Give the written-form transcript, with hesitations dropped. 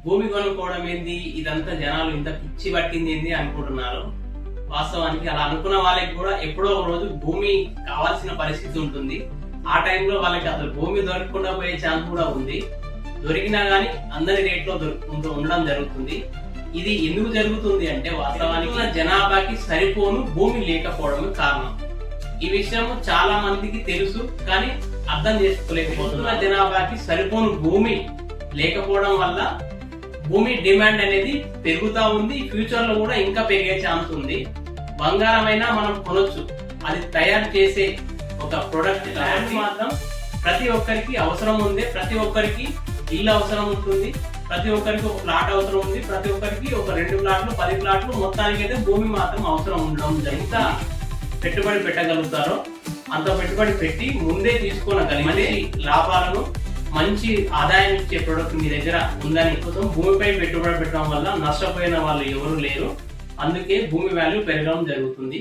భూమి కొనుక్కోవడం ఏంది, ఇదంతా జనాలు ఇంత పిచ్చి పట్టింది ఏంది అనుకుంటున్నారు. వాస్తవానికి అలా అనుకున్న వాళ్ళకి కూడా ఎప్పుడో ఒక రోజు భూమి కావాల్సిన పరిస్థితి ఉంటుంది. ఆ టైంలో వాళ్ళకి అసలు భూమి దొరకకుండా పోయే ఛాన్స్ కూడా ఉంది. దొరికినా గానీ అందరి రేట్లో ఉండడం జరుగుతుంది. ఇది ఎందుకు జరుగుతుంది అంటే వాస్తవానికి జనాభాకి సరిపోను భూమి లేకపోవడమే కారణం. ఈ విషయం చాలా మందికి తెలుసు, కానీ అర్థం చేసుకోలేకపోతున్న జనాభాకి సరిపోను భూమి లేకపోవడం వల్ల భూమి డిమాండ్ అనేది పెరుగుతా ఉంది. ఫ్యూచర్ లో కూడా ఇంకా పెరిగే ఛాన్స్ ఉంది. బంగారం అయినా మనం కొనొచ్చు, అది తయారు చేసే ఒక ప్రొడక్ట్ ల్యాండ్ మాత్రం ప్రతి ఒక్కరికి అవసరం ఉంది. ప్రతి ఒక్కరికి ఇల్లు అవసరం ఉంటుంది, ప్రతి ఒక్కరికి ఒక ప్లాట్ అవసరం ఉంది, ప్రతి ఒక్కరికి ఒక 2 ప్లాట్లు 10 ప్లాట్లు మొత్తానికి అయితే భూమి మాత్రం అవసరం ఉండడం. ఎంత పెట్టుబడి పెట్టగలుగుతారో అంత పెట్టుబడి పెట్టి ముందే తీసుకోగలిగితే లాభాలను మంచి ఆదాయం ఇచ్చే ప్రొడక్ట్ మీ దగ్గర ఉందని కోసం భూమిపై పెట్టుబడి పెట్టడం వల్ల నష్టపోయిన వాళ్ళు ఎవరు లేరు. అందుకే భూమి వాల్యూ పెరగడం జరుగుతుంది.